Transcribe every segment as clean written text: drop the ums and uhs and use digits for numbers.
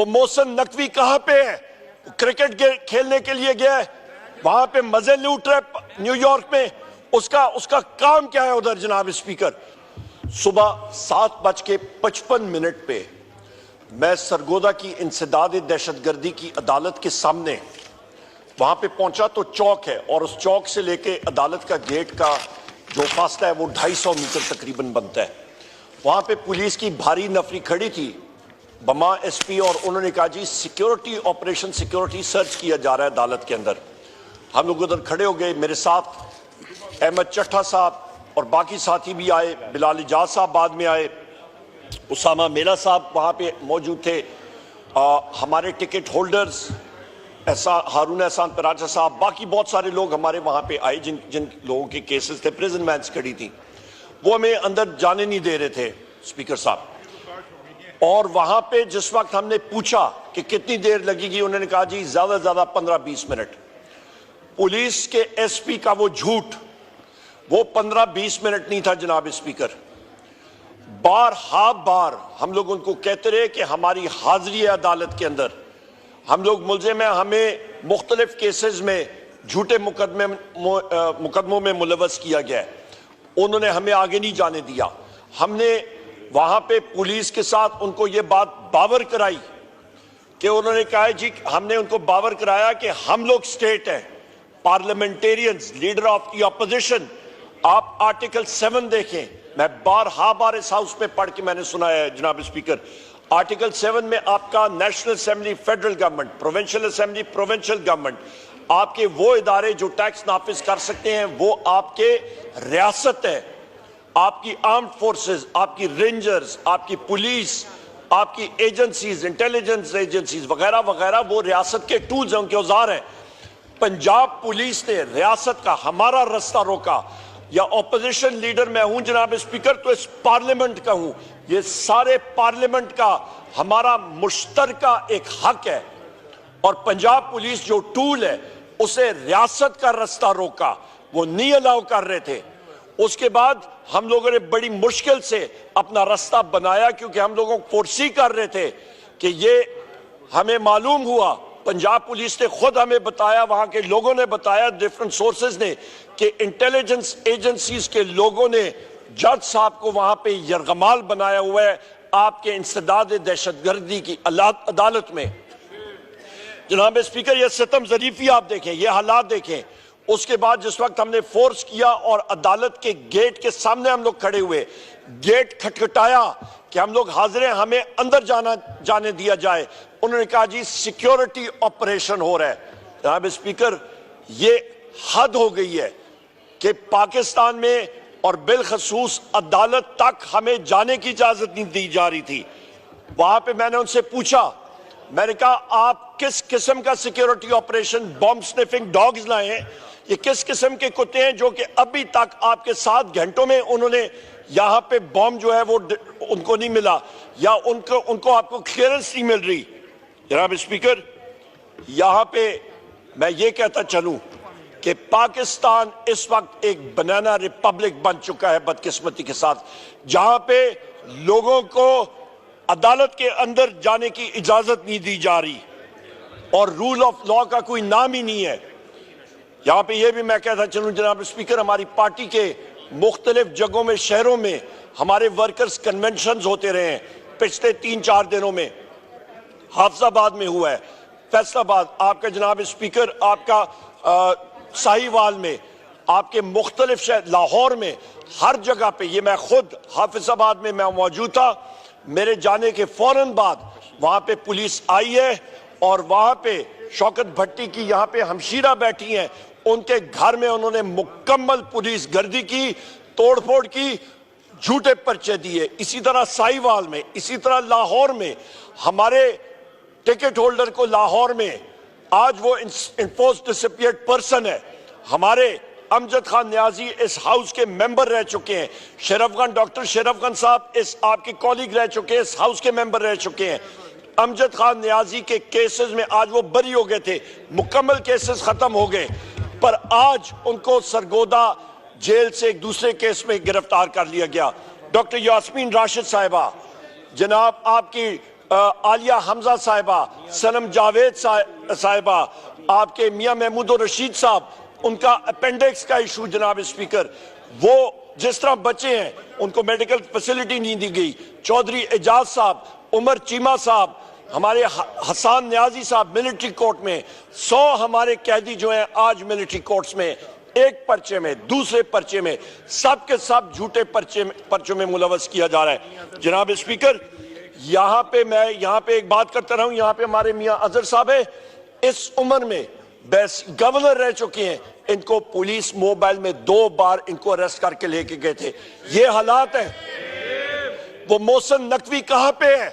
वो मोहसिन नकवी कहां पे है? क्रिकेट खेलने के लिए गया है, वहां पे मजे लूट रहे न्यूयॉर्क में। उसका काम क्या है उधर? जनाब स्पीकर, सुबह 7:55 पे मैं सरगोदा की इंसदाद दहशतगर्दी की अदालत के सामने वहां पे पहुंचा तो चौक है, और उस चौक से लेके अदालत का गेट का जो फासला है वो 250 मीटर तकरीबन बनता है। वहां पे पुलिस की भारी नफरी खड़ी थी, बमा एसपी, और उन्होंने कहा जी सिक्योरिटी ऑपरेशन, सिक्योरिटी सर्च किया जा रहा है अदालत के अंदर। हम लोग उधर खड़े हो गए, मेरे साथ अहमद चट्टा साहब और बाकी साथी भी आए, बिलाल इजाज साहब बाद में आए, उसामा मेला साहब वहां पे मौजूद थे, हमारे टिकट होल्डर्स हारून एहसान पराचा साहब, बाकी बहुत सारे लोग हमारे वहां पे आए जिन जिन लोगों के केसेस थे, प्रिजन वैन्स खड़ी थी, वो हमें अंदर जाने नहीं दे रहे थे स्पीकर साहब। और वहां पे जिस वक्त हमने पूछा कि कितनी देर लगेगी, उन्होंने कहा जी ज्यादा से ज्यादा 15-20 मिनट। पुलिस के एसपी का वो झूठ, वो 15-20 मिनट नहीं था जनाब स्पीकर। बार हम लोग उनको कहते रहे कि हमारी हाजिरी है अदालत के अंदर, हम लोग मुलजिम हैं, हमें मुख्तलिफ केसेस में झूठे मुकदमों में मुलवस किया गया है। उन्होंने हमें आगे नहीं जाने दिया। हमने वहां पे पुलिस के साथ उनको ये बात बावर कराई कि उन्होंने कहा जी, हमने उनको बावर कराया कि हम लोग स्टेट हैं, parliamentarians, leader of the opposition. आप आर्टिकल 7 देखें, मैं बार इस हाउस में पढ़ के मैंने सुनाया है जनाब स्पीकर। आर्टिकल 7 में आपका national assembly federal government, provincial assembly provincial government, आपके वो इदारे जो टैक्स नाफिज कर सकते हैं वो आपके रियासत है। आपकी आर्म्ड फोर्सेस, आपकी रेंजर्स, आपकी पुलिस, आपकी एजेंसीज, इंटेलिजेंस एजेंसीज वगैरह वगैरह, वो रियासत के टूल्स हैं, उनके औजार हैं। पंजाब पुलिस ने रियासत का हमारा रास्ता रोका, या ऑपोजिशन लीडर मैं हूं जनाब स्पीकर तो इस पार्लियामेंट का हूं, ये सारे पार्लियामेंट का हमारा मुश्तरका एक हक है। और पंजाब पुलिस जो टूल है उसे रियासत का रास्ता रोका, वो नहीं अलाउ कर रहे थे। उसके बाद हम लोगों ने बड़ी मुश्किल से अपना रास्ता बनाया, क्योंकि हम लोगों को फोर्सी कर रहे थे कि ये हमें मालूम हुआ, पंजाब पुलिस ने खुद हमें बताया, वहां के लोगों ने बताया, डिफरेंट सोर्सेज ने, कि इंटेलिजेंस एजेंसीज के लोगों ने जज साहब को वहां पे यरगमाल बनाया हुआ है आपके इंसदाद दहशतगर्दी की अदालत में। जनाब स्पीकर, ये सितम ज़रीफी आप देखें, ये हालात देखें। उसके बाद जिस वक्त हमने फोर्स किया और अदालत के गेट के सामने हम लोग खड़े हुए, गेट खटखटाया कि हम लोग हाजिर हैं, हमें अंदर जाने दिया जाए, उन्होंने कहा जी सिक्योरिटी ऑपरेशन हो रहा है। जनाब स्पीकर, ये हद हो गई है कि पाकिस्तान में और बिलखसूस अदालत तक हमें जाने की इजाजत नहीं दी जा रही थी। वहां पे मैंने उनसे पूछा, मैंने कहा आप किस किस्म का security operation, bomb sniffing dogs लाए हैं, ये किस किस्म के कुत्ते हैं जो कि अभी तक आपके 7 घंटों में उन्होंने यहां पे बॉम्ब जो है वो उनको नहीं मिला, या उनको आपको क्लियरेंस नहीं मिल रही। जनाब स्पीकर, यहां पे मैं ये कहता चलूं कि पाकिस्तान इस वक्त एक बनाना रिपब्लिक बन चुका है बदकिस्मती के साथ, जहां पे लोगों को अदालत के अंदर जाने की इजाजत नहीं दी जा रही और रूल ऑफ लॉ का कोई नाम ही नहीं है। यहां पे ये भी मैं कहता चलूं जनाब स्पीकर, हमारी पार्टी के मुख्तलिफ जगहों में, शहरों में हमारे वर्कर्स कन्वेंशन होते रहे हैं पिछले 3-4 दिनों में। हाफिजाबाद में हुआ है, फैसलाबाद, आपका जनाब स्पीकर, आपका साहिवाल में, आपके मुख्तलिफ शहर, लाहौर में, हर जगह पे, ये मैं खुद हाफिजाबाद में मैं मौजूद था, मेरे जाने के फौरन बाद वहां पे पुलिस आई है और वहां पे शौकत भट्टी की यहाँ पे हमशीरा बैठी हैं, उनके घर में उन्होंने मुकम्मल पुलिस गर्दी की, तोड़फोड़ की, झूठे पर्चे दिए। इसी तरह साहिवाल में, इसी तरह लाहौर में, हमारे टिकट होल्डर को लाहौर में आज वो इन्फोर्स डिसअपीयर्ड पर्सन है। हमारे अमजद खान न्याजी इस हाउस के मेंबर रह चुके हैं, शरफगन, डॉक्टर शरफगन साहब इस आपके कॉलीग रह चुके हैं, इस हाउस के मेंबर रह चुके हैं। अमजद खान न्याजी के केसेस में आज वो बरी हो गए थे, मुकम्मल केसेस खत्म हो गए, पर आज उनको सरगोदा जेल से एक दूसरे केस में गिरफ्तार कर लिया गया। डॉक्टर यास्मीन राशिद साहिबा, जनाब आपकी आलिया हमजा साहिबा, सनम जावेद साहिबा, आपके मियां महमूद रशीद साहब, उनका अपेंडिक्स का इशू जनाब स्पीकर, वो जिस तरह बचे हैं उनको मेडिकल फैसिलिटी नहीं दी गई। चौधरी एजाज साहब, उमर चीमा साहब, हमारे हसन न्याजी साहब मिलिट्री कोर्ट में, 100 हमारे कैदी जो हैं आज मिलिट्री कोर्ट्स में, एक पर्चे में दूसरे पर्चे में, सब के सब झूठे पर्चों में मुलवस किया जा रहा है। जनाब स्पीकर, मैं यहाँ पे एक बात करता रहा हूं, यहाँ पे हमारे मियां अजहर साहब है, इस उम्र में गवर्नर रह चुके हैं, इनको पुलिस मोबाइल में 2 बार इनको अरेस्ट करके लेके गए थे। ये हालात है। वो मोहसिन नकवी कहां पे है?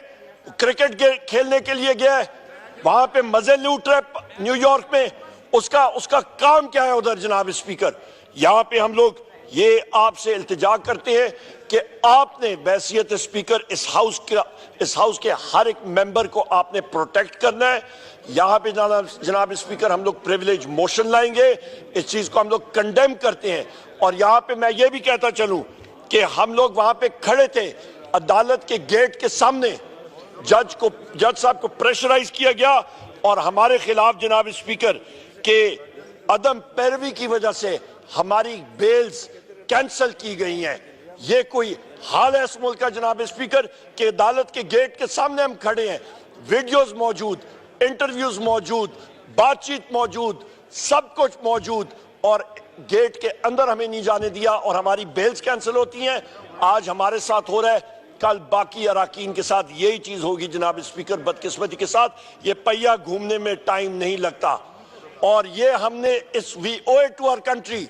क्रिकेट खेलने के लिए गया है, वहां पे मजे लूट रहे न्यूयॉर्क में, उसका काम क्या है उधर? जनाब स्पीकर, यहां पे हम लोग ये आपसे इल्तिजा करते हैं कि आपने बैसियत स्पीकर इस हाउस के हर एक मेंबर को आपने प्रोटेक्ट करना है। यहां पे जनाब स्पीकर, हम लोग प्रिविलेज मोशन लाएंगे, इस चीज को हम लोग कंडेम करते हैं। और यहां पे मैं ये भी कहता चलूं कि हम लोग वहां पे खड़े थे अदालत के गेट के सामने, जज साहब को प्रेशराइज किया गया और हमारे खिलाफ जनाब स्पीकर के अदम पैरवी की वजह से हमारी बेल्स कैंसिल की गई हैं। ये कोई हाल है इस मुल्क का जनाब स्पीकर कि अदालत के गेट के सामने हम खड़े हैं, वीडियोस मौजूद, इंटरव्यूज मौजूद, बातचीत मौजूद, सब कुछ मौजूद, और गेट के अंदर हमें नहीं जाने दिया और हमारी बेल्स कैंसिल होती हैं। आज हमारे साथ हो रहा है, कल बाकी अराकीन के साथ यही चीज होगी जनाब स्पीकर। बदकिस्मती के साथ ये पहिया घूमने में टाइम नहीं लगता, और ये हमने we ओwe it to our country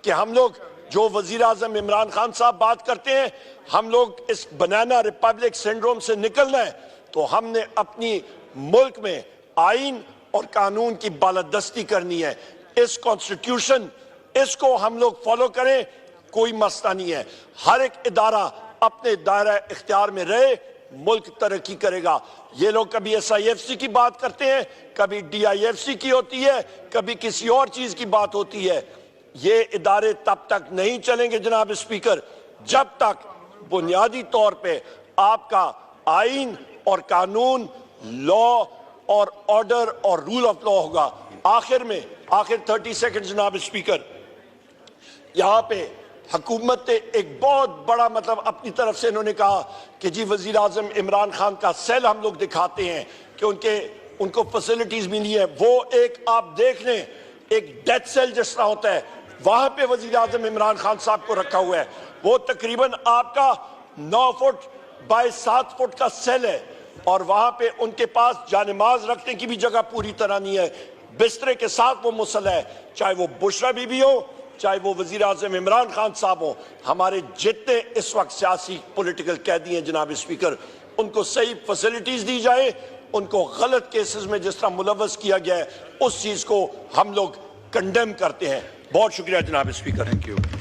कि हम लोग जो वजीर आजम इमरान खान साहब बात करते हैं, हम लोग इस बनाना रिपब्लिक सिंड्रोम से निकलना है तो हमने अपनी मुल्क में आइन और कानून की बालादस्ती करनी है। इस कॉन्स्टिट्यूशन, इसको हम लोग फॉलो करें, कोई मसला नहीं है। हर एक इदारा अपने दायरा इख्तियार में रहे, मुल्क तरक्की करेगा। ये लोग कभी SIFC की बात करते हैं, कभी DIFC की होती है, कभी किसी और चीज की बात होती है। ये इदारे तब तक नहीं चलेंगे जनाब स्पीकर जब तक बुनियादी तौर पे आपका आइन और कानून, लॉ और ऑर्डर और रूल ऑफ लॉ होगा। आखिर 30 सेकंड जनाब स्पीकर, यहां पे हुकूमत ने एक बहुत बड़ा मतलब अपनी तरफ से इन्होंने कहा कि जी वजीर आजम इमरान खान का सेल हम लोग दिखाते हैं कि उनको फैसिलिटीज मिली है। वो एक आप देख लें, एक डेथ सेल जिस तरह होता है, वहां पे वजीर आजम इमरान खान साहब को रखा हुआ है। वो तकरीबन आपका 9 फुट बाय 7 फुट का सेल है, और वहां पे उनके पास जानेमाज रखने की भी जगह पूरी तरह नहीं है। बिस्तरे के साथ वो मुसल्ला है, चाहे वो बुशरा बीबी हो, चाहे वो वजीर आजम इमरान खान साहब हो। हमारे जितने इस वक्त सियासी पॉलिटिकल कैदी हैं जनाब स्पीकर, उनको सही फैसिलिटीज दी जाए, उनको गलत केसेस में जिस तरह मुलव्वस किया गया है उस चीज को हम लोग कंडेम करते हैं। बहुत शुक्रिया जनाब स्पीकर। Thank you.